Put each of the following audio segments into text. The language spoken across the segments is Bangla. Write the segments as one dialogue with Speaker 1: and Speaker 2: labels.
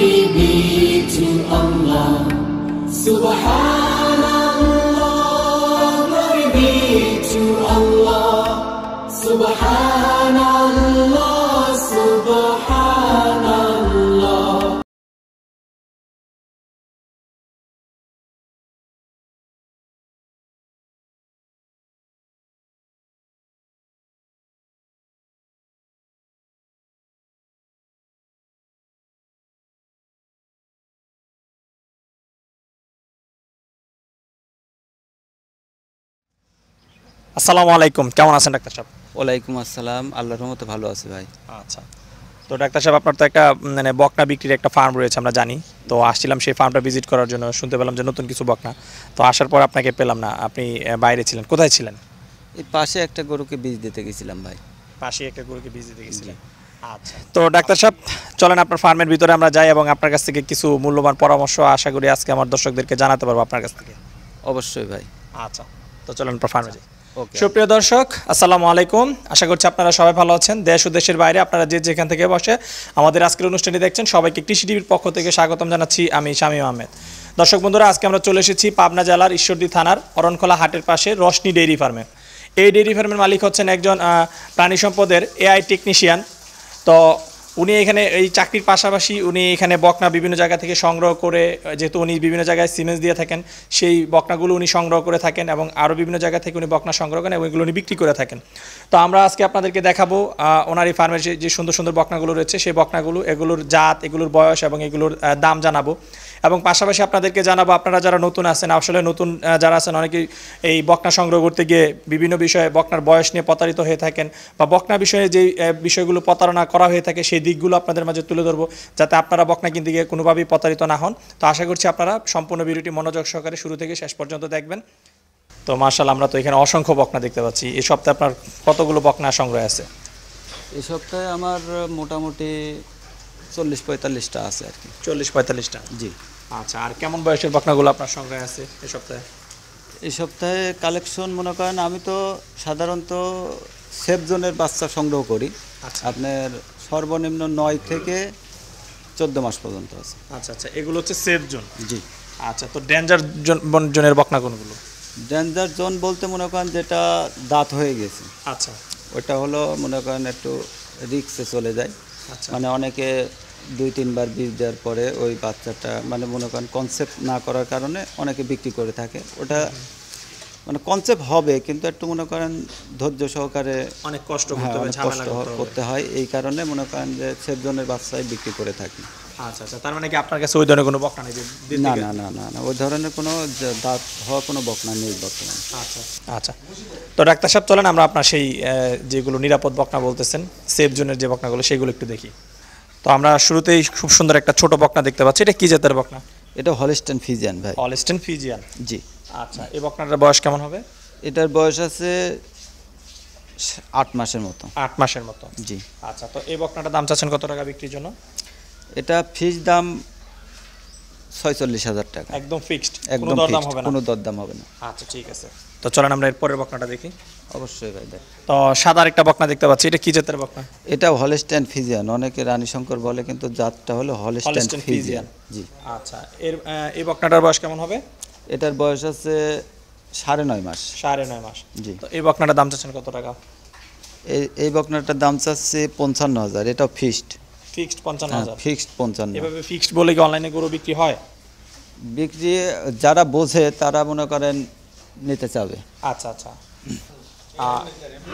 Speaker 1: be to Allah. Subhanallah, glory be to Allah. Subhanallah, Subhanallah.
Speaker 2: আসসালামু আলাইকুম, কেমন আছেন ডাক্তার সাহেব?
Speaker 3: ওয়ালাইকুম আসসালাম, আল্লাহর রহমতে ভালো আছি ভাই।
Speaker 2: আচ্ছা, তো ডাক্তার সাহেব আপনার তো একটা মানে বকনা বিক্রির একটা ফার্ম রয়েছে আমরা জানি, তো আসছিলাম সেই ফার্মটা ভিজিট করার জন্য। শুনতে পেলাম যে নতুন কিছু বকনা, তো আসার পর আপনাকে পেলাম না, আপনি বাইরে ছিলেন। কোথায় ছিলেন?
Speaker 3: এই পাশে একটা গরুকে বীজ দিতে গেছিলাম ভাই।
Speaker 2: পাশে একটা গরুকে বীজ দিতে গেছিলেন? আচ্ছা, তো ডাক্তার সাহেব চলেন আপনার ফার্মের ভিতরে আমরা যাই এবং আপনার কাছ থেকে কিছু মূল্যবান পরামর্শ আশা করি আজকে আমার দর্শকদেরকে জানাতে পারবো আপনার কাছ থেকে।
Speaker 3: অবশ্যই ভাই।
Speaker 2: আচ্ছা, তো চলেন আপনার ফার্মে যাই।
Speaker 3: ওকে।
Speaker 2: সুপ্রিয় দর্শক, আসসালামু আলাইকুম। আশা করছি আপনারা সবাই ভালো আছেন। দেশ ও দেশের বাইরে আপনারা যে যেখান থেকে বসে আমাদের আজকের অনুষ্ঠানটি দেখছেন, সবাইকে কৃষি টিভির পক্ষ থেকে স্বাগতম জানাচ্ছি। আমি শামীম আহমেদ। দর্শক বন্ধুরা, আজকে আমরা চলে এসেছি পাবনা জেলার ঈশ্বরদী থানার অরণখোলা হাটের পাশে রশনি ডেইরি ফার্মে। এই ডেইরি ফার্মের মালিক হচ্ছেন একজন প্রাণী সম্পদের এআই টেকনিশিয়ান। তো উনি এখানে এই চাকরির পাশাপাশি উনি এখানে বকনা বিভিন্ন জায়গা থেকে সংগ্রহ করে, যেহেতু উনি বিভিন্ন জায়গায় সিমেন্স দিয়ে থাকেন, সেই বকনাগুলো উনি সংগ্রহ করে থাকেন এবং আরও বিভিন্ন জায়গা থেকে উনি বকনা সংগ্রহ করেন এবং এগুলো উনি বিক্রি করে থাকেন। তো আমরা আজকে আপনাদেরকে দেখাবো ওনার এই ফার্মের যে সুন্দর সুন্দর বকনাগুলো রয়েছে, সেই বকনাগুলো, এগুলোর জাত, এগুলোর বয়স এবং এগুলোর দাম জানাবো। এবং পাশাপাশি আপনাদেরকে জানাবো, আপনারা যারা নতুন আছেন, আসলে নতুন যারা আছেন অনেকেই এই বকনা সংগ্রহ করতে গিয়ে বিভিন্ন বিষয়ে বকনার বয়স নিয়ে প্রতারিত হয়ে থাকেন, বা বকনা বিষয়ে যে বিষয়গুলো প্রতারণা করা হয়ে থাকে সেই দিকগুলো আপনাদের মাঝে তুলে ধরবো, যাতে আপনারা বকনা কিনতে গিয়ে কোনোভাবেই প্রতারিত না হন। তো আশা করছি আপনারা সম্পূর্ণ ভিডিওটি মনোযোগ সহকারে শুরু থেকে শেষ পর্যন্ত দেখবেন। তো মাশাআল্লাহ, আমরা তো এখানে অসংখ্য বকনা দেখতে পাচ্ছি। এই সপ্তাহে আপনার কতগুলো বকনা সংগ্রহ আছে?
Speaker 3: এই সপ্তাহে আমার মোটামুটি 40-45টা আছে আর কি।
Speaker 2: 40-45টা?
Speaker 3: জি।
Speaker 2: আচ্ছা, আর কেমন বয়সের বকনাগুলো আপনার সংগ্রহে আছে এই সপ্তাহে?
Speaker 3: এই সপ্তাহে কালেকশন মনে করেন, আমি তো সাধারণত সেফ জোনের বাচ্চা সংগ্রহ করি।
Speaker 2: আচ্ছা,
Speaker 3: আপনার সর্বনিম্ন 9 থেকে 14 মাস পর্যন্ত আছে।
Speaker 2: আচ্ছা আচ্ছা, এগুলো হচ্ছে সেফ জোন?
Speaker 3: জি।
Speaker 2: আচ্ছা, তো ডেঞ্জার জোনের বকনা কোনগুলো?
Speaker 3: ডেঞ্জার জোন বলতে মনে করেন যেটা দাঁত হয়ে গেছে,
Speaker 2: আচ্ছা,
Speaker 3: ওটা হলো মনে করেন একটু রিক্সে চলে যায়।
Speaker 2: আচ্ছা,
Speaker 3: মানে অনেকে 2-3 বার বীজ দেওয়ার পরে ওই বাচ্চাটা মানে মনে করেন কনসেপ্ট না করার কারণে অনেকে বিক্রি করে থাকে। ওটা মানে কনসেপ্ট হবে কিন্তু একটু মনে করেন ধৈর্য সহকারে
Speaker 2: অনেক কষ্ট
Speaker 3: হ্যাঁ,
Speaker 2: করতে হবে,
Speaker 3: অনেক
Speaker 2: ঝামেলা
Speaker 3: কষ্ট করতে হয়। এই কারণে মনে করেন যে সেফ জোনের বাচ্চাই বিক্রি করে থাকি।
Speaker 2: আচ্ছা আচ্ছা, তার মানে কি আপনার কাছে ওই ধরনের কোনো বকনা নেই?
Speaker 3: না না না না না, ওই ধরনের কোনো দাঁত হওয়া কোনো বকনা নেই বর্তমানে।
Speaker 2: আচ্ছা আচ্ছা, তো ডাক্তার সাহেব চলেন আমরা আপনার সেই যেগুলো নিরাপদ বকনা বলতেছেন, সেফ জোনের যে বকনাগুলো, সেগুলো একটু দেখি। তো আমরা শুরুতেই খুব সুন্দর একটা ছোট বকনা দেখতে পাচ্ছি। এটা কি জাতের বকনা?
Speaker 3: এটা হলস্টেইন ফ্রিজিয়ান ভাই।
Speaker 2: Holstein Friesian?
Speaker 3: জি।
Speaker 2: আচ্ছা, এই বকনাটার বয়স কেমন হবে?
Speaker 3: এটার বয়স আছে 8 মাসের মতো।
Speaker 2: 8 মাসের মতো?
Speaker 3: জি।
Speaker 2: আচ্ছা, তো এই বকনাটার দাম চাচ্ছেন কত টাকা বিক্রির জন্য?
Speaker 3: এটা ফিক্স দাম 46,000 টাকা।
Speaker 2: একদম ফিক্সড?
Speaker 3: একদম
Speaker 2: দরদাম হবে না?
Speaker 3: কোনো দরদাম হবে না।
Speaker 2: আচ্ছা, ঠিক আছে। তো চলেন আমরা এর পরের বকনাটা দেখি।
Speaker 3: অবশ্যই ভাই দেখ।
Speaker 2: তো সাদা একটা বকনা দেখতে পাচ্ছি, এটা কি জাতের বকনা?
Speaker 3: এটা হলস্টেইন ফ্রিজিয়ান, অনেকে রানী শঙ্কর বলে কিন্তু জাতটা হলো হলস্টেইন ফ্রিজিয়ান। জি।
Speaker 2: আচ্ছা, এই বকনাটার বয়স কেমন হবে?
Speaker 3: এটার বয়স আছে 9.5 মাস।
Speaker 2: 9.5 মাস?
Speaker 3: জি।
Speaker 2: তো এই বকনাটার দাম চাচ্ছেন কত টাকা?
Speaker 3: এই বকনাটার দাম চাচ্ছে 55,000। এটাও ফিক্সড?
Speaker 2: ফিক্সড 55,000?
Speaker 3: ফিক্সড 55।
Speaker 2: এভাবে ফিক্সড বলে কি অনলাইনে গরু বিক্রি হয়?
Speaker 3: বিক্রি যারা বোঝে তারা মনে করেন নিতে চাবে।
Speaker 2: আচ্ছা আচ্ছা,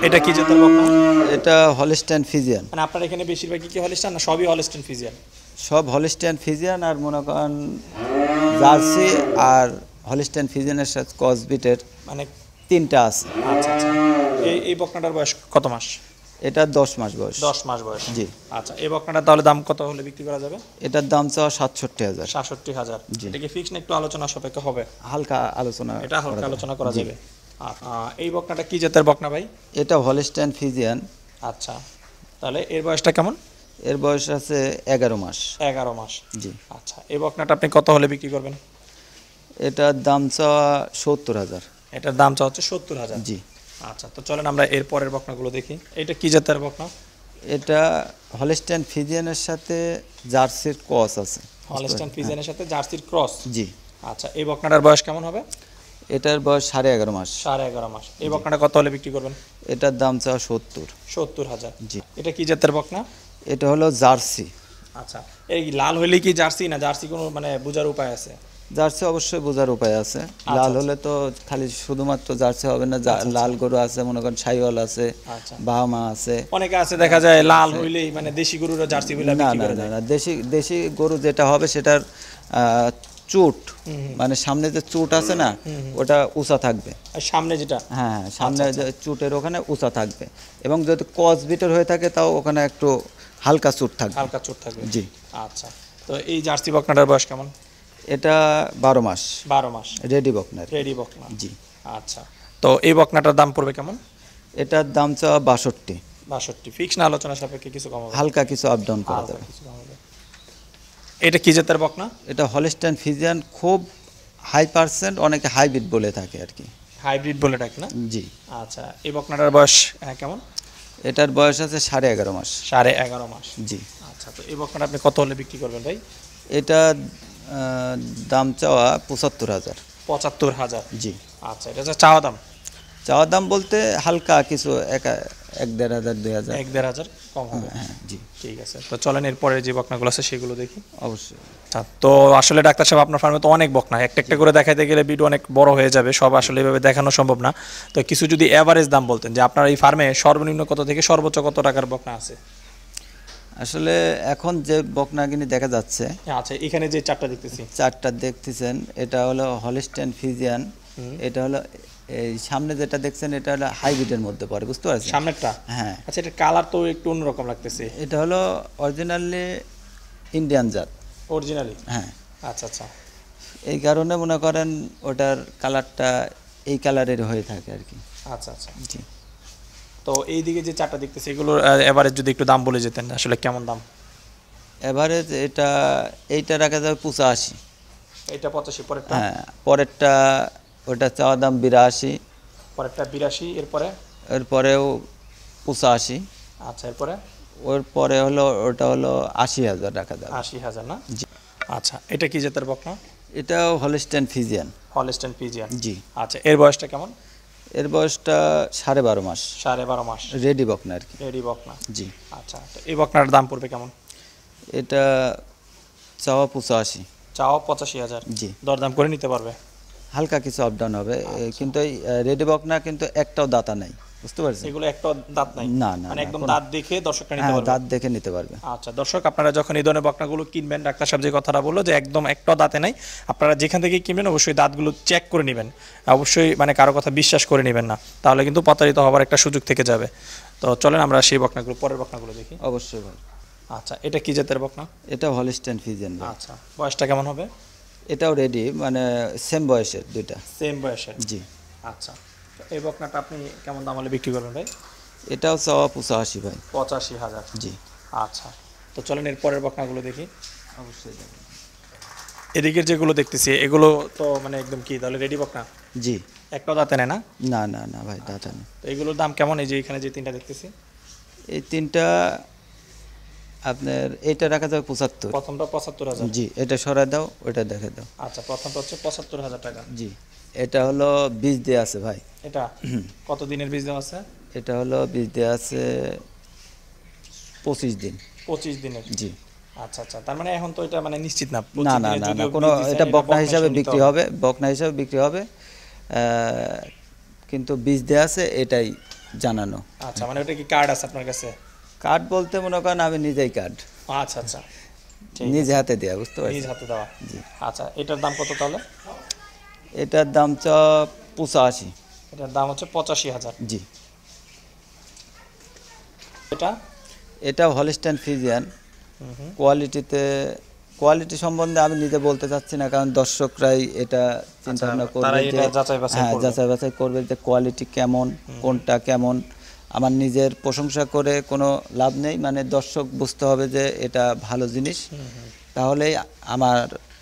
Speaker 2: এটা কি জাতের বকনা?
Speaker 3: এটা হলস্টেইন ফ্রিজিয়ান।
Speaker 2: মানে আপনার এখানে বেশিরভাগই কি হলস্টেইন না সবই হলস্টেইন ফ্রিজিয়ান?
Speaker 3: সব হলস্টেইন ফ্রিজিয়ান, আর মনে করেন জার্সি আর হলস্টেইন ফ্রিজিয়ানের সাথে ক্রসবিটের
Speaker 2: মানে
Speaker 3: 3টা আছে।
Speaker 2: আচ্ছা আচ্ছা, এই বকনাটার বয়স কত মাস?
Speaker 3: এটা 10 মাস বয়স।
Speaker 2: 10 মাস বয়স?
Speaker 3: জি।
Speaker 2: আচ্ছা, এই বকনাটার তাহলে দাম কত হলে বিক্রি করা যাবে?
Speaker 3: এটার দাম চাওয়া 67,000।
Speaker 2: 67,000?
Speaker 3: জি।
Speaker 2: এটা কি ফিক্স না একটু আলোচনা সাপেক্ষে হবে?
Speaker 3: হালকা আলোচনা,
Speaker 2: এটা হালকা আলোচনা করা যাবে। এই বকনাটা কি জাতের বকনা ভাই?
Speaker 3: এটা হলস্টেইন ফ্রিজিয়ান।
Speaker 2: আচ্ছা, তাহলে এর বয়সটা কেমন?
Speaker 3: এর বয়স আছে 11 মাস।
Speaker 2: 11 মাস?
Speaker 3: জি।
Speaker 2: আচ্ছা, এই বকনাটা আপনি কত হলে বিক্রি করবেন?
Speaker 3: এটার দাম চাওয়া 70,000।
Speaker 2: এটার দাম চাওয়া হচ্ছে 70,000?
Speaker 3: জি।
Speaker 2: আচ্ছা, তো চলেন আমরা এর পরের বকনাগুলো দেখি। এটা কি জাতের বকনা?
Speaker 3: এটা হলস্টেইন ফ্রিজিয়ানের সাথে জার্সির ক্রস আছে।
Speaker 2: হলস্টাইন ফ্রিজিয়ানের সাথে জার্সির ক্রস।
Speaker 3: জি।
Speaker 2: আচ্ছা, এই বকনাটার বয়স কেমন হবে?
Speaker 3: এটার বয়স 11.5 মাস।
Speaker 2: 11.5 মাস। এই বকনাটা কত হলে বিক্রি করবেন?
Speaker 3: এটার দাম চাওয়া
Speaker 2: 70,000।
Speaker 3: জি।
Speaker 2: এটা কি জাতের বকনা?
Speaker 3: এটা হলো জার্সি।
Speaker 2: আচ্ছা, এই লাল হইলে কি জার্সি না জার্সি কোনো মানে বোঝার উপায় আছে?
Speaker 3: জার্সি অবশ্যই বোঝার উপায় আছে। লাল হলে তো খালি শুধুমাত্র জার্সি হবে না, লাল গরু আছে, মনে করেন শাহিওয়াল আছে,
Speaker 2: আচ্ছা,
Speaker 3: বাহামা আছে।
Speaker 2: অনেকে আছে দেখা যায় লাল হইলেই মানে দেশি গরুরা জার্সি বলে
Speaker 3: না
Speaker 2: বিক্রি
Speaker 3: না
Speaker 2: করে
Speaker 3: না
Speaker 2: দেয়।
Speaker 3: না, দেশি গরু যেটা হবে সেটার চুট, মানে সামনে যে চুট আছে না, ওটা উঁচা থাকবে।
Speaker 2: আর সামনে যেটা,
Speaker 3: হ্যাঁ, সামনে যে চুটের ওখানে উঁচা থাকবে, এবং যদি কস বিটের হয়ে থাকে তাও ওখানে একটু হালকা চুট থাকবে।
Speaker 2: হালকা চোট থাকবে।
Speaker 3: জি।
Speaker 2: আচ্ছা, তো এই জার্সি বকনাটার বয়স কেমন?
Speaker 3: এটা 12 মাস।
Speaker 2: 12 মাস।
Speaker 3: রেডি বকনার।
Speaker 2: রেডি বকনা।
Speaker 3: জি।
Speaker 2: আচ্ছা, তো এই বকনাটার দাম পড়বে কেমন?
Speaker 3: এটার দাম চাওয়া 62।
Speaker 2: 62। ফিক্স না আলোচনা সাপেক্ষে কিছু কম হবে?
Speaker 3: হালকা কিছু আপ ডাউন করা
Speaker 2: হালকা
Speaker 3: যাবে।
Speaker 2: কিছু কম হবে। এটা কি জাতের বকনা?
Speaker 3: এটা হলস্টাইন ফ্রিজিয়ান, খুব হাই পার্সেন্ট, অনেকে হাইব্রিড বলে থাকে আর কি।
Speaker 2: হাইব্রিড বলে ডাকে না?
Speaker 3: জি।
Speaker 2: আচ্ছা, এই বকনাটার বয়স কেমন?
Speaker 3: এটার বয়স আছে 11.5 মাস।
Speaker 2: 11.5 মাস।
Speaker 3: জি।
Speaker 2: আচ্ছা, তো এই বকনাটা আপনি কত হলে বিক্রি করবেন ভাই?
Speaker 3: এটা দাম চাওয়া 75,000।
Speaker 2: 75,000।
Speaker 3: জি।
Speaker 2: আচ্ছা, এটা হচ্ছে চাওয়া দাম?
Speaker 3: চাওয়া দাম বলতে হালকা কিছু 1,500 2,000।
Speaker 2: 1-1,500 কম হবে।
Speaker 3: হ্যাঁ। জি।
Speaker 2: ঠিক আছে, তো চলেন এরপরে যে বকনাগুলো আছে সেগুলো দেখি।
Speaker 3: অবশ্যই।
Speaker 2: আচ্ছা, তো আসলে ডাক্তার সাহেব আপনার ফার্মে তো অনেক বকনা, একটা একটা করে দেখাইতে গেলে ভিডিও অনেক বড় হয়ে যাবে, সব আসলে এভাবে দেখানো সম্ভব না। তো কিছু যদি এভারেজ দাম বলতেন যে আপনার এই ফার্মে সর্বনিম্ন কত থেকে সর্বোচ্চ কত টাকার বকনা আছে?
Speaker 3: আসলে এখন যে বকনাগিনি দেখা যাচ্ছে,
Speaker 2: আচ্ছা, এখানে যে চারটা দেখতেছি,
Speaker 3: 4টা দেখতেছেন, এটা হলো হলস্টাইন ফ্রিজিয়ান। এটা হলো এই সামনে যেটা দেখছেন, এটা হলো হাইব্রিডের মধ্যে পড়ে, বুঝতে পারছেন?
Speaker 2: সামনেরটা?
Speaker 3: হ্যাঁ।
Speaker 2: আচ্ছা, এটা কালার তো একটু অন্যরকম লাগতেছে।
Speaker 3: এটা হলো অরিজিনালি ইন্ডিয়ান জাত।
Speaker 2: অরিজিনালি?
Speaker 3: হ্যাঁ।
Speaker 2: আচ্ছা আচ্ছা।
Speaker 3: এই কারণে মনে করেন ওটার কালারটা এই কালারের হয়ে থাকে আর কি।
Speaker 2: আচ্ছা আচ্ছা।
Speaker 3: জি।
Speaker 2: তো এই দিকে যে চারটা দেখতেছি এগুলোর এভারেজ যদি একটু দাম বলে যেতেন, আসলে কেমন দাম?
Speaker 3: এভারেজ এইটা রাখা যাবে 85।
Speaker 2: এটা 85, পরেরটা?
Speaker 3: হ্যাঁ, পরেরটা ওটা চাওয়া দাম 82।
Speaker 2: পরেরটা 82, এরপরে?
Speaker 3: এরপরেও 85।
Speaker 2: আচ্ছা, এরপরে?
Speaker 3: ওর পরে হলো ওটা হলো 80,000 রাখা যাবে।
Speaker 2: 80,000 না?
Speaker 3: জি।
Speaker 2: আচ্ছা, এটা কি জাতের বকনা?
Speaker 3: এটাও হলস্টাইন ফ্রিজিয়ান।
Speaker 2: Holstein Friesian.
Speaker 3: জি।
Speaker 2: আচ্ছা, এর বয়সটা কেমন?
Speaker 3: এর বয়সটা 12.5 মাস।
Speaker 2: 12.5 মাস।
Speaker 3: রেডি বকনা আর কি।
Speaker 2: রেডি বকনা।
Speaker 3: জি।
Speaker 2: আচ্ছা, তো এই বকনার দাম পড়বে কেমন?
Speaker 3: এটা চাওয়া 85।
Speaker 2: চাও 85,000।
Speaker 3: জি।
Speaker 2: দরদাম করে নিতে পারবে?
Speaker 3: হালকা কিছু আপ ডাউন হবে। কিন্তু এই রেডি বকনা কিন্তু একটাও দাতা নাই, বুঝতে পারছেন?
Speaker 2: এগুলো একটা দাঁত নাই?
Speaker 3: না না,
Speaker 2: মানে একদম দাঁত দেখে দর্শকরা নিতে
Speaker 3: হ্যাঁ,
Speaker 2: পারবে?
Speaker 3: দাঁত দেখে নিতে পারবে।
Speaker 2: আচ্ছা, দর্শক আপনারা যখন এই ধরনের বকনাগুলো কিনবেন, ডাক্তার সাহেব যে কথাটা বললো যে একদম একটা দাঁতে নাই, আপনারা যেখান থেকে কিনবেন অবশ্যই দাঁতগুলো চেক করে নেবেন, অবশ্যই মানে কারো কথা বিশ্বাস করে নেবেন না, তাহলে কিন্তু প্রতারিত হওয়ার একটা সুযোগ থেকে যাবে। তো চলেন আমরা সেই বকনাগুলো, পরের বকনাগুলো দেখি।
Speaker 3: অবশ্যই ভাই।
Speaker 2: আচ্ছা, এটা কি জাতের বকনা?
Speaker 3: এটা হলস্টাইন ফ্রিজিয়ান।
Speaker 2: আচ্ছা, বয়সটা কেমন হবে?
Speaker 3: এটাও রেডি, মানে সেম বয়সের দুইটা।
Speaker 2: সেম বয়সের?
Speaker 3: জি।
Speaker 2: আচ্ছা, তো এই বকনাটা আপনি কেমন দাম হলে বিক্রি করবেন ভাই?
Speaker 3: এটাও চাওয়া 85 ভাই।
Speaker 2: 85,000।
Speaker 3: জি।
Speaker 2: আচ্ছা, তো চলেন এর পরের বকনাগুলো দেখি।
Speaker 3: অবশ্যই যাবে।
Speaker 2: এদিকের যেগুলো দেখতেছি এগুলো তো মানে একদম কি তাহলে রেডি বকনা?
Speaker 3: জি।
Speaker 2: একটা দাঁতে নেয় না?
Speaker 3: না না না ভাই, দাতা নেই।
Speaker 2: তো এগুলোর দাম কেমন? এই যে এখানে যে তিনটা দেখতেছি,
Speaker 3: এই তিনটা আপনার এইটা রাখা যাবে 75।
Speaker 2: প্রথমটা 75,000।
Speaker 3: জি। এটা সরাই দাও, ওটা দেখে দাও।
Speaker 2: আচ্ছা, প্রথমটা হচ্ছে 75,000 টাকা।
Speaker 3: জি। এটা হলো বীজ দেওয়া আছে ভাই।
Speaker 2: এটা কত দিনের বীজ দেওয়া আছে?
Speaker 3: এটা হলো বীজ দেওয়া আছে 25 দিন।
Speaker 2: 25 দিনের?
Speaker 3: জি।
Speaker 2: আচ্ছা আচ্ছা, তার মানে এখন তো এটা মানে নিশ্চিত না?
Speaker 3: না না না না, কোনো এটা বকনা হিসাবে বিক্রি হবে, বকনা হিসাবে বিক্রি হবে, কিন্তু বীজ দেওয়া আছে এটাই জানানো।
Speaker 2: আচ্ছা, মানে ওটা কি কার্ড আছে আপনার কাছে?
Speaker 3: কার্ড বলতে মনে করেন আমি নিজেই কার্ড,
Speaker 2: আচ্ছা আচ্ছা,
Speaker 3: নিজে হাতে দেওয়া, বুঝতে পারছি।
Speaker 2: নিজ হাতে দেওয়া?
Speaker 3: জি।
Speaker 2: আচ্ছা, এটার দাম কত তাহলে?
Speaker 3: এটার দাম 85।
Speaker 2: এটার দাম হচ্ছে 85,000।
Speaker 3: জি।
Speaker 2: এটা?
Speaker 3: এটাও হলস্টাইন ফ্রিজিয়ান। কোয়ালিটি সম্বন্ধে আমি নিজে বলতে চাচ্ছি না, কারণ দর্শকরাই এটা চিন্তা ভাবনা করবে, যে হ্যাঁ, যাচাই বাছাই করবে যে কোয়ালিটি কেমন, কোনটা কেমন। আমার নিজের প্রশংসা করে কোনো লাভ নেই, মানে দর্শক বুঝতে হবে যে এটা ভালো জিনিস, তাহলেই আমার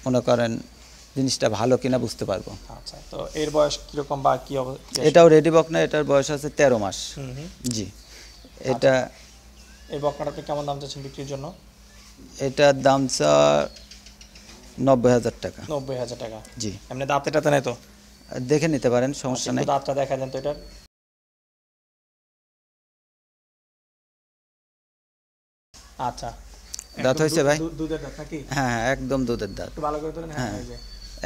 Speaker 3: মনে করেন জিনিসটা ভালো কিনা বুঝতে পারবো।
Speaker 2: আচ্ছা, তো এর বয়স কিরকম বা কি অবস্থা?
Speaker 3: এটাও রেডি বকনা, এটার বয়স আছে 13 মাস। জি। এটা
Speaker 2: এই বকনাটা আপনি কেমন দাম চাচ্ছেন বিক্রির জন্য?
Speaker 3: এটার দাম 90,000 টাকা।
Speaker 2: 90,000 টাকা।
Speaker 3: জি।
Speaker 2: এমনি দাঁতে টাতে নাই তো?
Speaker 3: দেখে নিতে পারেন, সমস্যা
Speaker 2: একটু
Speaker 3: নেই।
Speaker 2: দাঁতটা দেখা দেন তো এটার। আচ্ছা,
Speaker 3: দাঁত
Speaker 2: একদম
Speaker 3: হয়েছে ভাই?
Speaker 2: দুধের দাঁত নাকি?
Speaker 3: হ্যাঁ হ্যাঁ, একদম দুধের দাঁত।
Speaker 2: একটু ভালো করে ধরেন। হ্যাঁ,
Speaker 3: হ্যাঁ,
Speaker 2: এই যে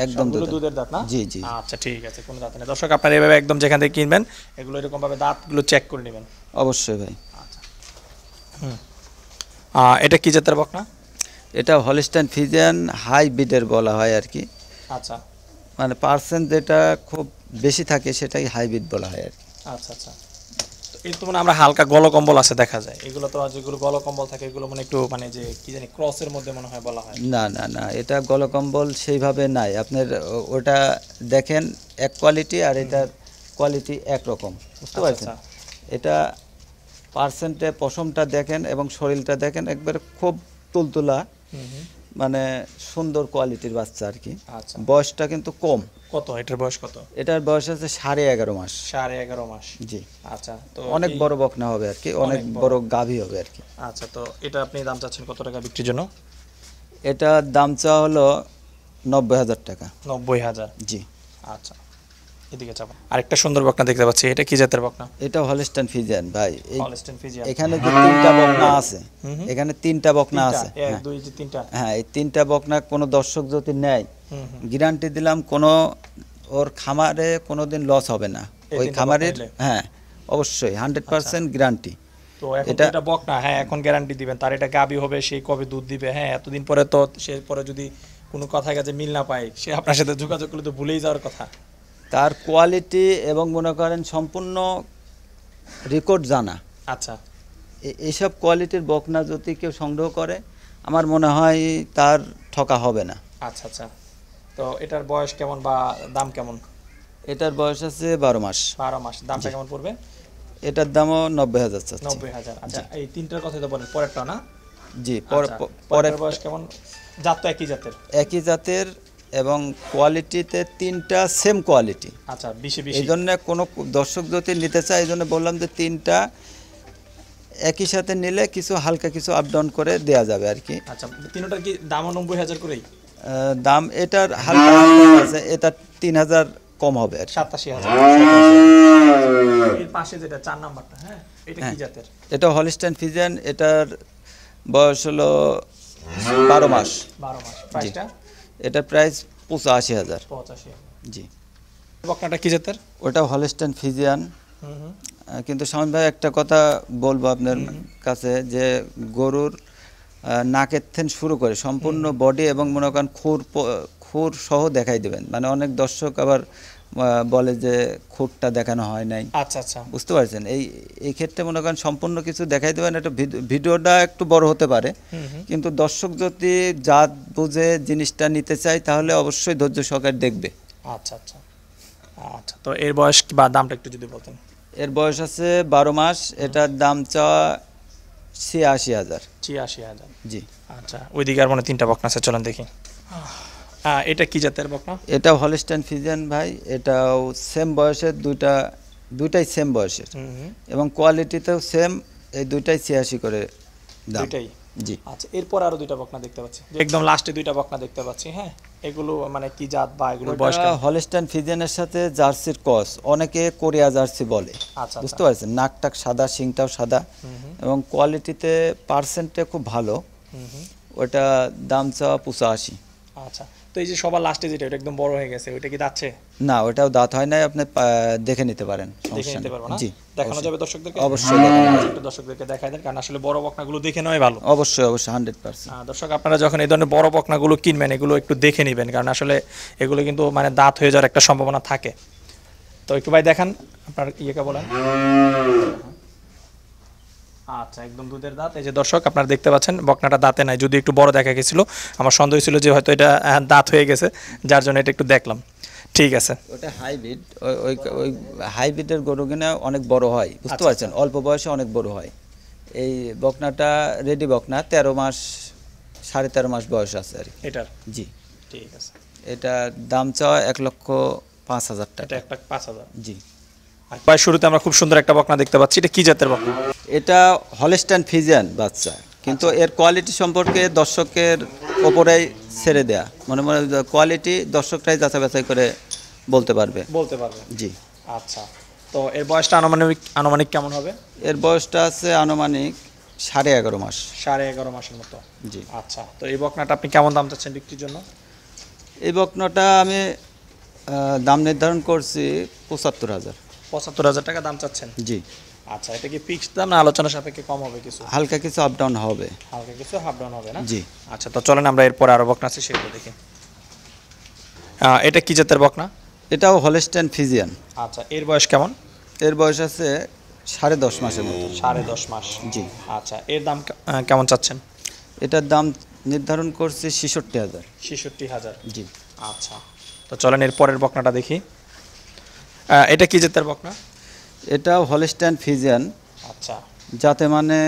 Speaker 3: একদম
Speaker 2: সবগুলো দুধের দাঁত না?
Speaker 3: জি জি।
Speaker 2: আচ্ছা, ঠিক আছে, কোনো দাঁত নেই। দর্শক আপনারা এভাবে একদম যেখান থেকে কিনবেন এগুলো এরকম ভাবে দাঁতগুলো চেক করে নেবেন।
Speaker 3: অবশ্যই ভাই।
Speaker 2: আচ্ছা। এটা কি জাতের বকনা?
Speaker 3: এটা হলিস্টাইন ফ্রিজিয়ান হাইব্রিডের বলা হয় আর কি।
Speaker 2: আচ্ছা
Speaker 3: মানে পার্সেন্ট যেটা খুব বেশি থাকে সেটাই হাইব্রিড বলা হয় আর কি।
Speaker 2: আচ্ছা আচ্ছা। তো এর তো মানে আমরা হালকা গলকম্বল আছে দেখা যায়, এগুলো তো যেগুলো গলকম্বল থাকে এগুলো মানে একটু মানে যে কি জানি ক্রসের মধ্যে মনে হয় বলা হয়।
Speaker 3: না না না, এটা গলকম্বল সেইভাবে নাই। আপনার ওটা দেখেন এক কোয়ালিটি, আর এটার কোয়ালিটি একরকম, বুঝতে পারছেন? এটা পার্সেন্টে পশমটা দেখেন এবং শরীরটা দেখেন, একবারে খুব তুলতুলা, মানে সুন্দর কোয়ালিটির বাচ্চা আর কি।
Speaker 2: আচ্ছা,
Speaker 3: বয়সটা কিন্তু কম।
Speaker 2: কত এটার বয়স কত?
Speaker 3: এটার বয়স আছে 11.5 মাস।
Speaker 2: 11.5 মাস।
Speaker 3: জি।
Speaker 2: আচ্ছা, তো
Speaker 3: অনেক বড় বকনা হবে আর কি, অনেক বড় গাভী হবে আর কি।
Speaker 2: আচ্ছা, তো এটা আপনি দাম চাচ্ছেন কত টাকা বিক্রির জন্য?
Speaker 3: এটার দাম চাওয়া হলো 90,000 টাকা।
Speaker 2: 90,000।
Speaker 3: জি।
Speaker 2: আচ্ছা, এদিকে যাবো। আরেকটা সুন্দর বকনা দেখতে পাচ্ছি, এটা কি জাতের বকনা?
Speaker 3: এটা হলিস্টাইন ফ্রিজিয়ান ভাই।
Speaker 2: Holstein Friesian.
Speaker 3: এখানে যে তিনটা বকনা আছে, এখানে তিনটা বকনা আছে।
Speaker 2: 1 2 3টা।
Speaker 3: হ্যাঁ, এই তিনটা বকনা কোনো দর্শক যদি নেয়, গ্যারান্টি দিলাম কোনো ওর খামারে কোনোদিন লস হবে না ওই খামারের। হ্যাঁ, অবশ্যই 100% গ্যারান্টি।
Speaker 2: তো এখন এটা বকনা, হ্যাঁ এখন গ্যারান্টি দিবেন তার এটা গাবি হবে, সেই কবে দুধ দিবে, হ্যাঁ এতদিন পরে তো সে পরে যদি কোনো কথা কাজে মিল না পায় সে আপনার সাথে যোগাযোগ করলে তো ভুলেই যাওয়ার কথা।
Speaker 3: তার কোয়ালিটি এবং মনে করেন সম্পূর্ণ রেকর্ড জানা।
Speaker 2: আচ্ছা,
Speaker 3: এইসব কোয়ালিটির বকনা যদি কেউ সংগ্রহ করে আমার মনে হয় তার ঠকা হবে না।
Speaker 2: আচ্ছা আচ্ছা। তো এটার বয়স কেমন বা দাম কেমন?
Speaker 3: এটার বয়স আছে 12 মাস।
Speaker 2: 12 মাস। দামটা কেমন পড়বে?
Speaker 3: এটার দামও 90,000 চাচ্ছি।
Speaker 2: 90,000। আচ্ছা, এই তিনটার কথা তো বলেন, পরেরটা না?
Speaker 3: জি,
Speaker 2: পরের বয়স কেমন? জাত তো একই জাতের?
Speaker 3: একই জাতের এবং কোয়ালিটিতে তিনটা সেম কোয়ালিটি।
Speaker 2: আচ্ছা, বেশি
Speaker 3: এই জন্য কোনো দর্শক যদি নিতে চায়, এই জন্য বললাম যে তিনটা একই সাথে নিলে কিছু হালকা কিছু আপ ডাউন করে দেওয়া যাবে আর কি।
Speaker 2: আচ্ছা, তিনটার কি দামও 90,000 করেই?
Speaker 3: দাম এটার হালকা আছে, এটা 3,000 কম হবে আর
Speaker 2: 87,000। এর পাশে যেটা 4 নাম্বারটা, হ্যাঁ এটা কি জাতের?
Speaker 3: এটা হলিস্টাইন ফ্রিজিয়ান। এটার বয়স হলো 12 মাস।
Speaker 2: 12 মাস। প্রাইসটা?
Speaker 3: এটার প্রাইস 85,000।
Speaker 2: 85,000।
Speaker 3: জি।
Speaker 2: বকনাটা কি জাতের?
Speaker 3: ওটা হলিস্টাইন ফ্রিজিয়ান। কিন্তু শামিম ভাই একটা কথা বলবো আপনার কাছে, যে গরুর নাকের থেকে শুরু করে সম্পূর্ণ বডি এবং মনে করেন খুর সহ দেখাই দেবেন। মানে অনেক দর্শক আবার বলে যে খুরটা দেখানো হয় নাই।
Speaker 2: আচ্ছা আচ্ছা,
Speaker 3: বুঝতে পারছেন? এই ক্ষেত্রে মনে করেন সম্পূর্ণ কিছু দেখাই দেবেন। এটা ভিডিওটা একটু বড় হতে পারে, কিন্তু দর্শক যদি জাত বুঝে জিনিসটা নিতে চায় তাহলে অবশ্যই ধৈর্য সহকারে দেখবে।
Speaker 2: আচ্ছা আচ্ছা আচ্ছা। তো এর বয়স বা দামটা একটু যদি বলতেন।
Speaker 3: এর বয়স আছে 12 মাস। এটার দাম চাওয়া 86,000।
Speaker 2: 86,000।
Speaker 3: জি।
Speaker 2: আচ্ছা, ওইদিকে আর মনে 3টা বকনা আছে, চলেন দেখি। এটা কি জাতের বকনা?
Speaker 3: এটাও হলিস্টাইন ফ্রিজিয়ান ভাই। এটাও সেম বয়সের, দুইটাই সেম বয়সের এবং কোয়ালিটিতেও সেম। এই দুইটাই 86 করে দাম।
Speaker 2: দুইটাই?
Speaker 3: জি।
Speaker 2: আচ্ছা, এরপর আরো 2টা বকনা দেখতে পাচ্ছি, একদম লাস্টে 2টা বকনা দেখতে পাচ্ছি। হ্যাঁ, এগুলো মানে কি জাত বা এগুলোর বয়স কেমন?
Speaker 3: হলিস্টাইন ফ্রিজিয়ানের সাথে জার্সির ক্রস, অনেকে কোরিয়া জার্সি বলে।
Speaker 2: আচ্ছা,
Speaker 3: বুঝতে পারছেন? নাকটাক সাদা, শিংটাও সাদা এবং কোয়ালিটিতে পার্সেন্টে খুব ভালো। ওটা দাম চাওয়া 85।
Speaker 2: আচ্ছা, তো এই যে সবার লাস্টে যেটা এটা একদম বড় হয়ে গেছে, ওইটা কি দাঁতছে?
Speaker 3: না, ওটাও দাঁত হয় নাই। আপনি দেখে নিতে পারেন,
Speaker 2: দেখে নিতে পারবো না?
Speaker 3: জি।
Speaker 2: দেখানো যাবে দর্শকদেরকে?
Speaker 3: অবশ্যই দেখানো যাবে।
Speaker 2: একটু দর্শকদেরকে দেখাই দেন, কারণ আসলে বড় বকনাগুলো দেখে নেওয়াই ভালো।
Speaker 3: অবশ্যই অবশ্যই 100%।
Speaker 2: দর্শক আপনারা যখন এই ধরনের বড় বকনাগুলো কিনবেন এগুলো একটু দেখে নেবেন, কারণ আসলে এগুলো কিন্তু মানে দাঁত হয়ে যাওয়ার একটা সম্ভাবনা থাকে। তো একটু ভাই দেখান আপনার ইয়েকে বলেন। আচ্ছা, একদম দুধের দাঁত। এই যে দর্শক আপনারা দেখতে পাচ্ছেন বকনাটা দাঁতে নাই, যদি একটু বড় দেখা গেছিল, আমার সন্দেহ ছিল যে হয়তো এটা দাঁত হয়ে গেছে, যার জন্য এটা একটু দেখলাম। ঠিক আছে।
Speaker 3: ওটা হাইব্রিড। ওই হাইব্রিডের গরু কিনা অনেক বড় হয়, বুঝতে পারছেন? অল্প বয়সে অনেক বড় হয়। এই বকনাটা রেডি বকনা, 13 মাস 13.5 মাস বয়স আছে আর কি
Speaker 2: এটার।
Speaker 3: জি।
Speaker 2: ঠিক আছে।
Speaker 3: এটা দাম চাওয়া 1,05,000 টাকা।
Speaker 2: এটা 1,05,000।
Speaker 3: জি।
Speaker 2: ভাই শুরুতে আমরা খুব সুন্দর একটা বকনা দেখতে পাচ্ছি, এটা কি জাতের বকনা?
Speaker 3: এটা হলিস্টাইন ফ্রিজিয়ান বাচ্চা, কিন্তু এর কোয়ালিটি সম্পর্কে দর্শকের ওপরেই ছেড়ে দেয়া, মনে মনে কোয়ালিটি দর্শকরাই যাচাই বাছাই করে বলতে পারবে। জি।
Speaker 2: আচ্ছা, তো এর বয়সটা আনুমানিক কেমন হবে?
Speaker 3: এর বয়সটা আছে আনুমানিক 11.5 মাস।
Speaker 2: 11.5 মাসের মতো।
Speaker 3: জি।
Speaker 2: আচ্ছা, তো এই বকনাটা আপনি কেমন দাম চাচ্ছেন বিক্রির জন্য?
Speaker 3: এই বকনাটা আমি দাম নির্ধারণ করছি 75,000।
Speaker 2: 75,000 টাকা দাম চাচ্ছেন?
Speaker 3: জি।
Speaker 2: আচ্ছা, এটা কি ফিক্সড দাম না আলোচনা সাপেক্ষে কম হবে কিছু?
Speaker 3: হালকা কিছু আপ ডাউন হবে।
Speaker 2: হালকা কিছু আপ ডাউন হবে না?
Speaker 3: জি।
Speaker 2: আচ্ছা, তো চলেন আমরা এরপরে আরো বকনা আছে সেগুলো দেখি। এটা কি জাতের বকনা?
Speaker 3: এটাও হলস্টাইন ফ্রিজিয়ান।
Speaker 2: আচ্ছা, এর বয়স কেমন?
Speaker 3: এর বয়স আছে 10.5 মাসের মতো।
Speaker 2: 10.5 মাস।
Speaker 3: জি।
Speaker 2: আচ্ছা, এর দাম কেমন চাচ্ছেন?
Speaker 3: এটার দাম নির্ধারণ করছি 66,000।
Speaker 2: 66,000।
Speaker 3: জি।
Speaker 2: আচ্ছা, তো চলেন এর পরের বকনাটা দেখি। এটা কি জাতের বকনা?
Speaker 3: এটাও হলস্টাইন ফ্রিজিয়ান।
Speaker 2: আচ্ছা,
Speaker 3: যাতে মানে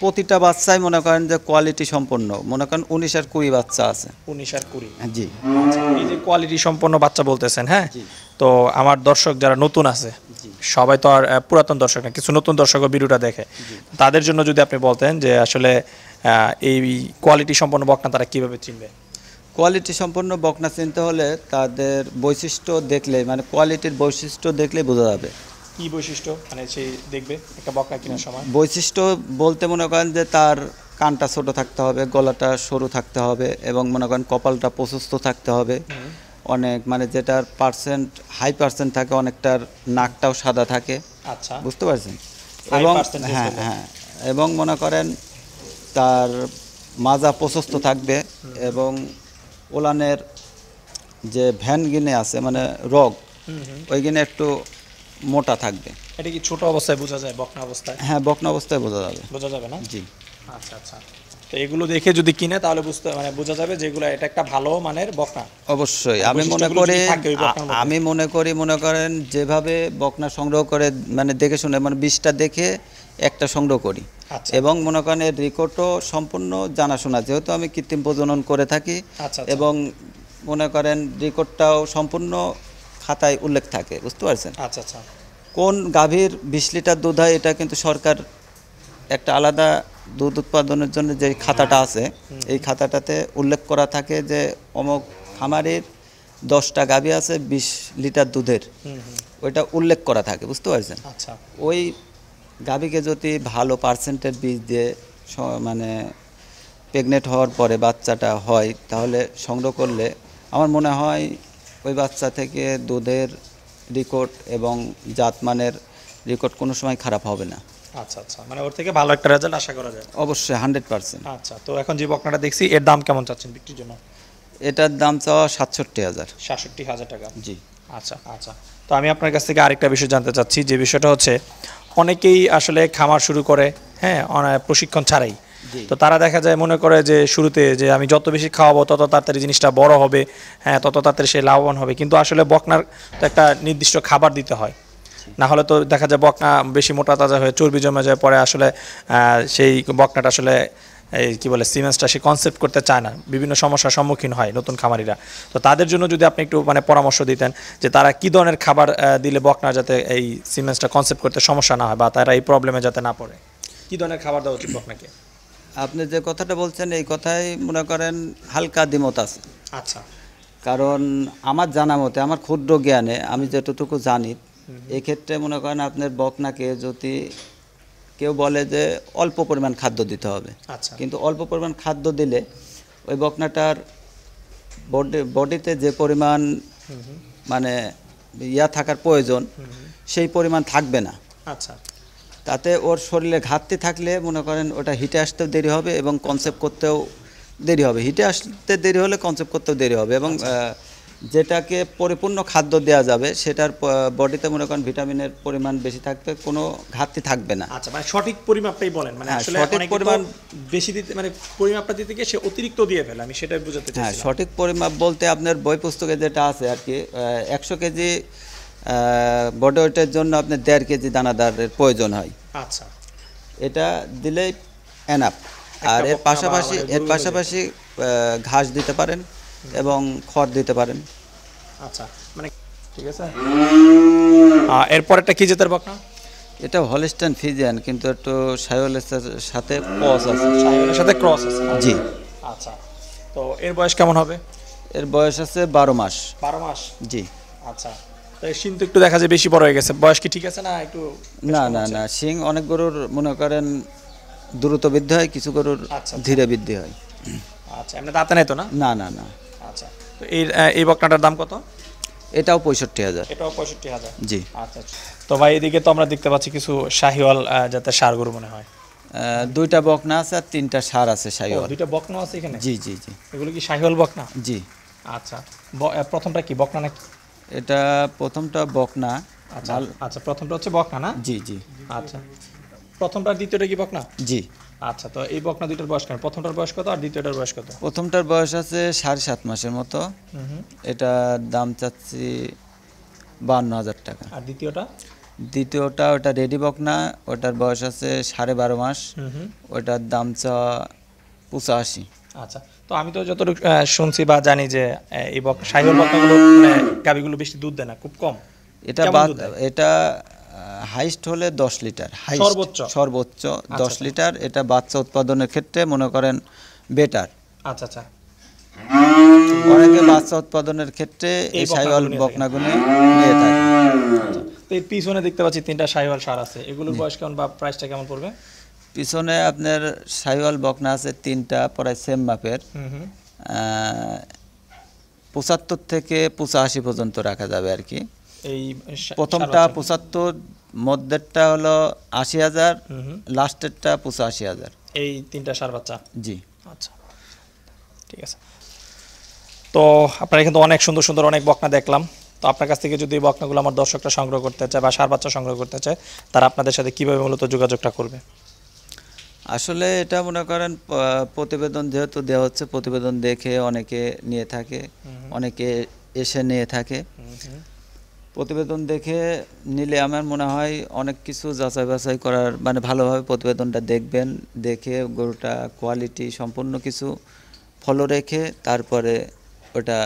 Speaker 3: প্রতিটা বাচ্চাই মনে করেন যে কোয়ালিটি সম্পন্ন, মনে করেন 19 আর 20 বাচ্চা আছে।
Speaker 2: 19 আর 20।
Speaker 3: জি।
Speaker 2: আচ্ছা, এই যে কোয়ালিটি সম্পন্ন বাচ্চা বলতেছেন, হ্যাঁ,
Speaker 3: জি।
Speaker 2: তো আমার দর্শক যারা নতুন আছে,
Speaker 3: জি।
Speaker 2: সবাই তো আর পুরাতন দর্শক না, কিছু নতুন দর্শকও ভিডিওটা দেখে, তাদের জন্য যদি আপনি বলতেন যে আসলে এই কোয়ালিটি সম্পন্ন বকনা তারা কিভাবে চিনবে?
Speaker 3: কোয়ালিটি সম্পন্ন বকনা চিনতে হলে তাদের বৈশিষ্ট্য দেখলে, মানে কোয়ালিটির বৈশিষ্ট্য দেখলেই বোঝা যাবে।
Speaker 2: কি বৈশিষ্ট্য মানে সেই দেখবে একটা বকনা কেনার সময়?
Speaker 3: বৈশিষ্ট্য বলতে মনে করেন যে তার কানটা ছোট থাকতে হবে, গলাটা সরু থাকতে হবে, এবং মনে করেন কপালটা প্রশস্ত থাকতে হবে অনেক, মানে যেটার পার্সেন্ট হাই পার্সেন্ট থাকে, অনেকটার নাকটাও সাদা থাকে।
Speaker 2: আচ্ছা,
Speaker 3: বুঝতে পারছেন?
Speaker 2: High
Speaker 3: এবং
Speaker 2: percentage
Speaker 3: হ্যাঁ
Speaker 2: হলে।
Speaker 3: হ্যাঁ, এবং মনে করেন তার মাজা প্রশস্ত থাকবে, এবং ওলানের যে ভ্যান গিনে আছে মানে রগ, ওই গিনে একটু মোটা থাকবে।
Speaker 2: এটা কি ছোট অবস্থায় বোঝা যায় বকনা অবস্থায়?
Speaker 3: হ্যাঁ, বকনা অবস্থায় বোঝা যাবে।
Speaker 2: বোঝা যাবে না?
Speaker 3: জি।
Speaker 2: আচ্ছা আচ্ছা, তো এগুলো দেখে যদি কিনে তাহলে বোঝা যাবে যে এগুলো এটা একটা ভালো মানের বকনা।
Speaker 3: অবশ্যই আমি মনে
Speaker 2: বৈশিষ্ট্যগুলো
Speaker 3: করি,
Speaker 2: যদি থাকে ওই বকনার মধ্যে।
Speaker 3: মনে করেন যেভাবে বকনা সংগ্রহ করে, মানে দেখে শুনে, মানে 20টা দেখে একটা সংগ্রহ করি।
Speaker 2: আচ্ছা।
Speaker 3: এবং মনে করেন এর রেকর্ডও সম্পূর্ণ জানাশোনা, যেহেতু আমি কৃত্রিম প্রজনন করে থাকি।
Speaker 2: আচ্ছা।
Speaker 3: এবং মনে করেন রেকর্ডটাও সম্পূর্ণ খাতায় উল্লেখ থাকে। বুঝতে পারছেন?
Speaker 2: আচ্ছা আচ্ছা।
Speaker 3: কোন গাভীর 20 লিটার দুধ হয় এটা কিন্তু সরকার একটা আলাদা দুধ উৎপাদনের জন্য যে খাতাটা আছে, এই খাতাটাতে উল্লেখ করা থাকে যে অমুক খামারের 10টা গাভী আছে 20 লিটার দুধের, ওইটা উল্লেখ করা থাকে। বুঝতে পারছেন?
Speaker 2: আচ্ছা।
Speaker 3: ওই গাভীকে যদি ভালো পার্সেন্টের বীজ দিয়ে মানে প্রেগনেন্ট হওয়ার পরে বাচ্চাটা হয়, তাহলে সংগ্রহ করলে আমার মনে হয় ওই বাচ্চা থেকে দুধের রেকর্ড এবং জাতমানের রেকর্ড কোনো সময় খারাপ হবে না।
Speaker 2: আচ্ছা আচ্ছা, মানে ওর থেকে ভালো একটা রেজাল্ট আশা করা যায়।
Speaker 3: অবশ্যই 100%।
Speaker 2: আচ্ছা, তো এখন যে বকনাটা দেখছি এর দাম কেমন চাচ্ছেন বিক্রির জন্য?
Speaker 3: এটার দাম চাওয়া 67,000।
Speaker 2: 67,000 টাকা।
Speaker 3: জি।
Speaker 2: আচ্ছা আচ্ছা, তো আমি আপনার কাছ থেকে আরেকটা বিষয় জানতে চাচ্ছি, যে বিষয়টা হচ্ছে অনেকেই আসলে খামার শুরু করে, হ্যাঁ, প্রশিক্ষণ ছাড়াই। তো তারা দেখা যায় মনে করে যে শুরুতে যে আমি যত বেশি খাওয়াবো তত তাড়াতাড়ি জিনিসটা বড় হবে, হ্যাঁ, তত তাড়াতাড়ি সে লাভবান হবে, কিন্তু আসলে বকনার তো একটা নির্দিষ্ট খাবার দিতে হয়, না হলে তো দেখা যায় বকনা বেশি মোটা তাজা হয়ে চর্বি জমে যায়, পরে আসলে সেই বকনাটা আসলে এই কী বলে সিমেন্সটা সে কনসেপ্ট করতে চায় না, বিভিন্ন সমস্যার সম্মুখীন হয় নতুন খামারিরা। তো তাদের জন্য যদি আপনি একটু মানে পরামর্শ দিতেন যে তারা কী ধরনের খাবার দিলে বকনা যাতে এই সিমেন্সটা কনসেপ্ট করতে সমস্যা না হয় বা তারা এই প্রবলেমে যাতে না পড়ে, কী ধরনের খাবার দেওয়া উচিত বকনাকে?
Speaker 3: আপনি যে কথাটা বলছেন এই কথাই মনে করেন হালকা দ্বিমত আছে।
Speaker 2: আচ্ছা।
Speaker 3: কারণ আমার জানা মতে, আমার ক্ষুদ্র জ্ঞানে আমি যতটুকু জানি, এক্ষেত্রে মনে করেন আপনার বকনাকে যদি কেউ বলে যে অল্প পরিমাণ খাদ্য দিতে হবে,
Speaker 2: আচ্ছা,
Speaker 3: কিন্তু অল্প পরিমাণ খাদ্য দিলে ওই বকনাটার বডিতে যে পরিমাণ মানে থাকার প্রয়োজন সেই পরিমাণ থাকবে না।
Speaker 2: আচ্ছা।
Speaker 3: তাতে ওর শরীরে ঘাটতি থাকলে মনে করেন ওটা হিটে আসতেও দেরি হবে এবং কনসেপ্ট করতেও দেরি হবে। হিটে আসতে দেরি হলে কনসেপ্ট করতেও দেরি হবে, এবং যেটাকে পরিপূর্ণ খাদ্য দেওয়া যাবে সেটার বডিতে মনে করেন ভিটামিনের পরিমাণ বেশি থাকবে, কোনো ঘাটতি থাকবে না।
Speaker 2: আচ্ছা, মানে সঠিক পরিমাপটাই বলেন, মানে আসলে
Speaker 3: সঠিক পরিমাণ
Speaker 2: বেশি দিতে, মানে পরিমাপটা দিতে গিয়ে সে অতিরিক্ত দিয়ে ফেলে, আমি সেটাই বোঝাতে চাইছি।
Speaker 3: হ্যাঁ, সঠিক পরিমাপ বলতে আপনার বই পুস্তকে যেটা আছে আর কি, 100 কেজি বডি ওয়েটের জন্য আপনার 1.5 কেজি দানাদারের প্রয়োজন হয়।
Speaker 2: আচ্ছা,
Speaker 3: এটা দিলেই এনাফ। আর এর পাশাপাশি ঘাস দিতে পারেন এবং খড় দিতে পারেন।
Speaker 2: আচ্ছা, মানে ঠিক আছে। এরপর একটা কি জাতের বকনা?
Speaker 3: এটা হলস্টাইন ফ্রিজিয়ান, কিন্তু একটু শাহিওয়ালের সাথে ক্রস আছে।
Speaker 2: শাহিওয়ালের সাথে ক্রস আছে?
Speaker 3: জি।
Speaker 2: আচ্ছা, তো এর বয়স কেমন হবে?
Speaker 3: এর বয়স আছে 12 মাস।
Speaker 2: 12 মাস।
Speaker 3: জি।
Speaker 2: আচ্ছা, তো এর শিং তো একটু দেখা যায় বেশি বড় হয়ে গেছে, বয়স কি ঠিক আছে না একটু?
Speaker 3: না না না, শিং অনেক গরুর মনে করেন দ্রুত বৃদ্ধি হয়, কিছু গরুর
Speaker 2: আচ্ছা।
Speaker 3: ধীরে বৃদ্ধি হয়।
Speaker 2: আচ্ছা, এমনি দাঁতে নাই তো না?
Speaker 3: না না না।
Speaker 2: আচ্ছা, তো এই বকনাটার দাম কত?
Speaker 3: এটাও 65,000।
Speaker 2: এটাও 65,000।
Speaker 3: জি।
Speaker 2: আচ্ছা, তো ভাই এদিকে তো আমরা দেখতে পাচ্ছি কিছু শাহিওয়াল জাতের ষাঁড় গরু মনে হয়।
Speaker 3: দুইটা বকনা আছে আর 3টা ষাঁড় আছে
Speaker 2: ও,
Speaker 3: শাহিওয়াল।
Speaker 2: দুইটা বকনা আছে এখানে?
Speaker 3: জি জি জি।
Speaker 2: এগুলো কি শাহিওয়াল বকনা?
Speaker 3: জি।
Speaker 2: আচ্ছা, প্রথমটা কি বকনা নাকি?
Speaker 3: এটা প্রথমটা বকনা।
Speaker 2: আচ্ছা আচ্ছা, প্রথমটা হচ্ছে বকনা না?
Speaker 3: জি জি
Speaker 2: আচ্ছা, প্রথমটা আর দ্বিতীয়টা কি বকনা?
Speaker 3: জি।
Speaker 2: আচ্ছা, তো এই বকনা দুইটার বয়স কেমন? প্রথমটার বয়স কত আর দ্বিতীয়টার বয়স কত?
Speaker 3: প্রথমটার বয়স আছে 7.5 মাসের মতো। এটা দাম চাচ্ছি 52,000 টাকা।
Speaker 2: আর দ্বিতীয়টা?
Speaker 3: দ্বিতীয়টা ওটা রেডি বকনা, ওটার বয়স আছে 12.5 মাস। ওটার দাম চা 85।
Speaker 2: আচ্ছা, তো আমি তো যতটুকু শুনছি বা জানি যে এই শাহিওয়াল বকনাগুলো মানে গাভীগুলো বেশি দুধ দেয় না, খুব কম।
Speaker 3: এটা এটা হাইস্ট হলে 10 লিটার, সর্বোচ্চ 10 লিটার। এটা বাচ্চা উৎপাদনের ক্ষেত্রে মনে করেন বেটার।
Speaker 2: আচ্ছা আচ্ছা,
Speaker 3: অনেকে বাচ্চা উৎপাদনের ক্ষেত্রে এই শাহিওয়াল বকনাগুলো নিয়ে থাকে।
Speaker 2: তো এর পিছনে দেখতে পাচ্ছি 3টা শাহিওয়াল ষাঁড় আছে, এগুলোর বয়স কেমন বা প্রাইসটা কেমন পড়বে?
Speaker 3: পিছনে আপনার শাহিওয়াল বকনা আছে 3টা, প্রায় সেম মাপের। 75 থেকে 85 পর্যন্ত রাখা যাবে আর কি।
Speaker 2: এই
Speaker 3: প্রথমটা 75, মধ্যেরটা হলো 80,000, লাস্টেরটা 85,000।
Speaker 2: এই 3টা ষাঁড় বাচ্চা?
Speaker 3: জি।
Speaker 2: আচ্ছা, ঠিক আছে। তো আপনারা কিন্তু অনেক সুন্দর সুন্দর অনেক বকনা দেখলাম। তো আপনার কাছ থেকে যদি এই বকনাগুলো আমার দর্শকরা সংগ্রহ করতে চায় বা ষাঁড় বাচ্চা সংগ্রহ করতে চায়, তারা আপনাদের সাথে কীভাবে মূলত যোগাযোগটা করবে?
Speaker 3: আসলে এটা মনে করেন প্রতিবেদন যেহেতু দেওয়া হচ্ছে, প্রতিবেদন দেখে অনেকে নিয়ে থাকে, অনেকে এসে নিয়ে থাকে। প্রতিবেদন দেখে নিলে আমার মনে হয় অনেক কিছু যাচাই বাছাই করার, মানে ভালোভাবে প্রতিবেদনটা দেখবেন, দেখে গরুটা কোয়ালিটি সম্পূর্ণ কিছু ফলো রেখে তারপরে ওটা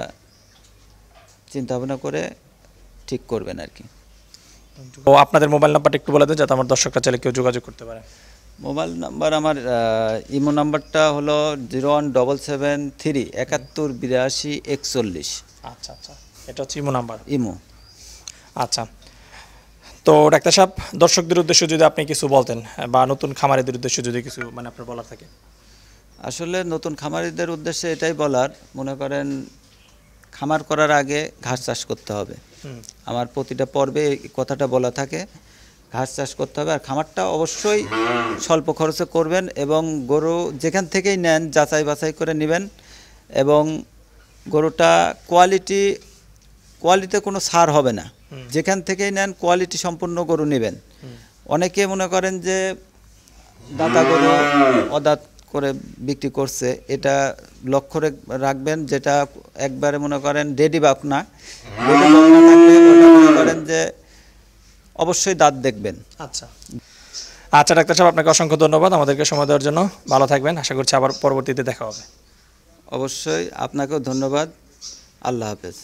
Speaker 3: চিন্তা ভাবনা করে ঠিক করবেন আর কি।
Speaker 2: তো আপনাদের মোবাইল নাম্বারটা একটু বলে দেন যাতে আমার দর্শকরা চাইলে কেউ যোগাযোগ করতে পারে।
Speaker 3: মোবাইল নাম্বার আমার ইমো নাম্বারটা হলো 01773 71 82 41।
Speaker 2: আচ্ছা আচ্ছা, এটা হচ্ছে ইমো নাম্বার?
Speaker 3: ইমো।
Speaker 2: আচ্ছা, তো ডাক্তার সাহেব, দর্শকদের উদ্দেশ্যে যদি আপনি কিছু বলতেন বা নতুন খামারিদের উদ্দেশ্যে যদি কিছু মানে আপনার বলার থাকে।
Speaker 3: আসলে নতুন খামারিদের উদ্দেশ্যে এটাই বলার, মনে করেন খামার করার আগে ঘাস চাষ করতে হবে। আমার প্রতিটা পর্বে এই কথাটা বলা থাকে, ঘাস চাষ করতে হবে। আর খামারটা অবশ্যই স্বল্প খরচে করবেন এবং গরু যেখান থেকেই নেন যাচাই বাছাই করে নেবেন এবং গরুটা কোয়ালিটিতে কোনো ছাড় হবে না। যেখান থেকেই নেন কোয়ালিটি সম্পূর্ণ গরু নেবেন। অনেকে মনে করেন যে দাতা গরু অদাঁত করে বিক্রি করছে, এটা লক্ষ্য রাখবেন। যেটা একবারে মনে করেন রেডি বকনা থাকলে ওটা মনে করেন যে অবশ্যই দাঁত দেখবেন।
Speaker 2: আচ্ছা আচ্ছা, ডাক্তার সাহেব আপনাকে অসংখ্য ধন্যবাদ আমাদেরকে সময় দেওয়ার জন্য। ভালো থাকবেন, আশা করছি আবার পরবর্তীতে দেখা হবে।
Speaker 3: অবশ্যই আপনাকেও ধন্যবাদ। আল্লাহ হাফেজ।